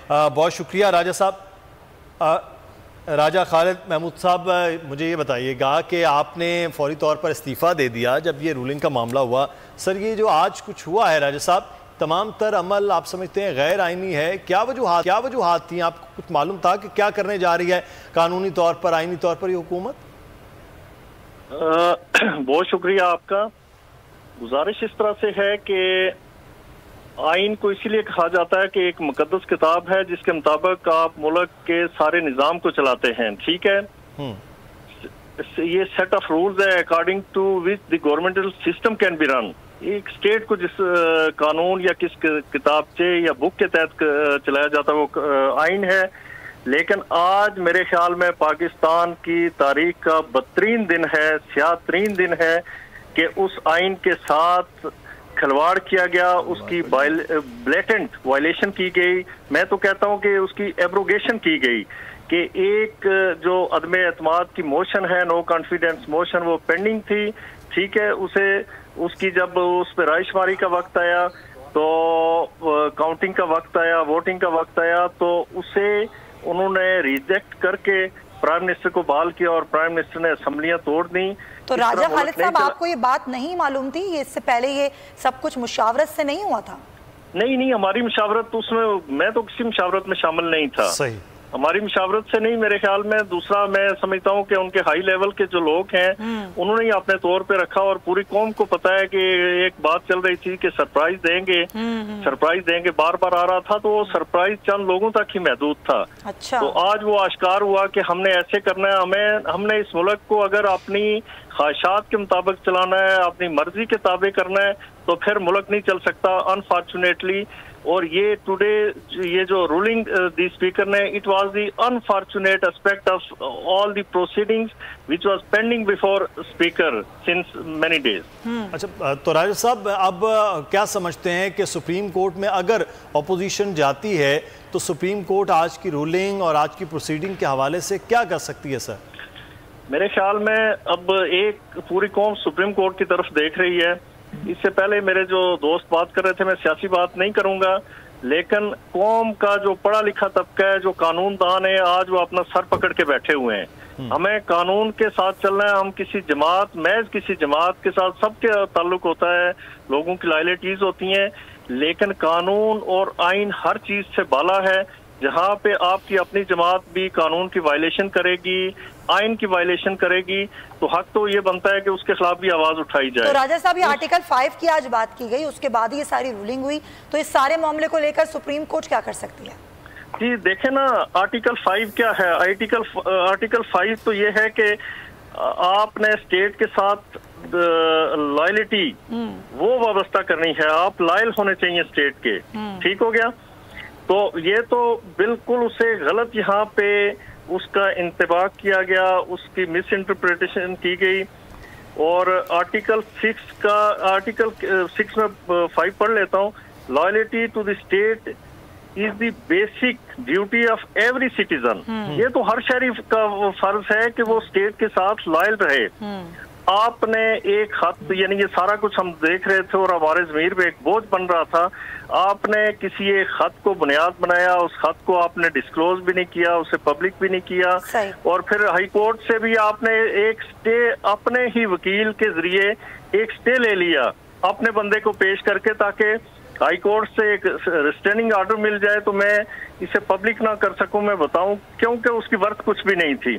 بہت شکریہ راجہ صاحب۔ راجہ خالد محمود صاحب، مجھے یہ بتائیے گا کہ آپ نے فوری طور پر استعفیٰ دے دیا جب یہ رولنگ کا معاملہ ہوا۔ سر، یہ جو آج کچھ ہوا ہے راجہ صاحب، تمام تر عمل آپ سمجھتے ہیں غیر آئینی ہے؟ کیا وجوہات تھیں؟ آپ کو کچھ معلوم تھا کہ کیا کرنے جا رہی ہے قانونی طور پر، آئینی طور پر یہ حکومت؟ بہت شکریہ آپ کا۔ گزارش اس طرح سے ہے کہ آئین کو اسی لیے کہا جاتا ہے کہ ایک مقدس کتاب ہے جس کے مطابق آپ ملک کے سارے نظام کو چلاتے ہیں، ٹھیک ہے؟ یہ سیٹ آف رولز ہے according to which the governmental system can be run. ایک اسٹیٹ کو جس قانون یا کس کتابچے یا بک کے تحت چلایا جاتا ہے وہ آئین ہے، لیکن آج میرے خیال میں پاکستان کی تاریخ کا بدترین دن ہے، سیاہ ترین دن ہے کہ اس آئین کے ساتھ کھلواڑ کیا گیا، اس کی بلیٹنٹ وائلیشن کی گئی۔ میں تو کہتا ہوں کہ اس کی ایبروگیشن کی گئی کہ ایک جو عدم اعتماد کی موشن ہے، نو کانفیڈنس موشن، وہ پینڈنگ تھی، ٹھیک ہے؟ اس کی جب اس پہ رائے شماری کا وقت آیا تو کاؤنٹنگ کا وقت آیا، ووٹنگ کا وقت آیا، تو اسے انہوں نے ریجیکٹ کر کے پرائم منسٹر کو بحال کیا اور پرائم منسٹر نے اسمبلیاں توڑ دیں۔ تو راجہ خالد صاحب، آپ کو یہ بات نہیں معلوم تھی؟ اس سے پہلے یہ سب کچھ مشاورت سے نہیں ہوا تھا؟ نہیں، ہماری مشاورت اس میں تو کسی مشاورت میں شامل نہیں تھا۔ صحیح، ہماری مشاورت سے نہیں میرے خیال میں۔ دوسرا میں سمجھتا ہوں کہ ان کے ہائی لیول کے جو لوگ ہیں انہوں نے اپنے طور پہ رکھا، اور پوری قوم کو پتا ہے کہ ایک بات چل رہی تھی کہ سرپرائز دیں گے بار بار آ رہا تھا، تو وہ سرپرائز چند لوگوں تک ہی محدود تھا۔ تو آج وہ آشکار ہوا کہ ہم نے ایسے کرنا ہے، ہم نے اس ملک کو اگر اپنی خواہشات کے مطابق چلانا ہے، اپنی مرضی کے تابع کرنا ہے، تو پھر ملک نہیں چل سکتا انفارچونیٹلی۔ اور یہ ٹوڈے یہ جو رولنگ دی اسپیکر نے، it was the unfortunate aspect of all the proceedings which was pending before speaker since many days. اچھا، تو راجہ صاحب اب کیا سمجھتے ہیں کہ سپریم کورٹ میں اگر اپوزیشن جاتی ہے تو سپریم کورٹ آج کی رولنگ اور آج کی پروسیڈنگ کے حوالے سے کیا کر سکتی ہے؟ سر، میرے خیال میں اب ایک پوری قوم سپریم کورٹ کی طرف دیکھ رہی ہے۔ اس سے پہلے میرے جو دوست بات کر رہے تھے، میں سیاسی بات نہیں کروں گا، لیکن قوم کا جو پڑھا لکھا طبقہ ہے، جو قانون دان ہے، آج وہ اپنا سر پکڑ کے بیٹھے ہوئے ہیں۔ ہمیں قانون کے ساتھ چلنا ہے۔ ہم کسی جماعت کے ساتھ سب کے تعلق ہوتا ہے، لوگوں کی لائلٹیز ہوتی ہیں، لیکن قانون اور آئین ہر چیز سے بالا ہے۔ جہاں پہ آپ کی اپنی جماعت بھی قانون کی وائلیشن کرے گی، آئین کی وائلیشن کرے گی، تو حق تو یہ بنتا ہے کہ اس کے خلاف بھی آواز اٹھائی جائے۔ تو راجہ صاحب، یہ آرٹیکل 5 کی آج بات کی گئی، اس کے بعد یہ ساری رولنگ ہوئی، تو اس سارے معاملے کو لے کر سپریم کورٹ کیا کر سکتی ہے؟ جی دیکھیں نا، آرٹیکل 5 کیا ہے؟ آرٹیکل 5 تو یہ ہے کہ آپ نے اسٹیٹ کے ساتھ لائلٹی وہ وابستہ کرنی ہے، آپ لائل ہونے چاہیے اسٹیٹ کے، ٹھیک ہو گیا؟ تو یہ تو بالکل اسے غلط یہاں پہ اس کا انتباہ کیا گیا، اس کی مس انٹرپریٹیشن کی گئی۔ اور آرٹیکل 6 میں 5 پڑھ لیتا ہوں، loyalty to the state is the basic duty of every citizen. یہ تو ہر شہری کا فرض ہے کہ وہ اسٹیٹ کے ساتھ لائل رہے۔ آپ نے ایک خط، یعنی یہ سارا کچھ ہم دیکھ رہے تھے اور ہمارے ضمیر پہ ایک بوجھ بن رہا تھا، آپ نے کسی ایک خط کو بنیاد بنایا، اس خط کو آپ نے ڈسکلوز بھی نہیں کیا، اسے پبلک بھی نہیں کیا، اور پھر ہائی کورٹ سے بھی آپ نے ایک سٹے اپنے ہی وکیل کے ذریعے ایک سٹے لے لیا اپنے بندے کو پیش کر کے، تاکہ ہائی کورٹ سے ایک ریسٹیننگ آرڈر مل جائے تو میں اسے پبلک نہ کر سکوں، میں بتاؤں کیونکہ اس کی ورتھ کچھ بھی نہیں تھی۔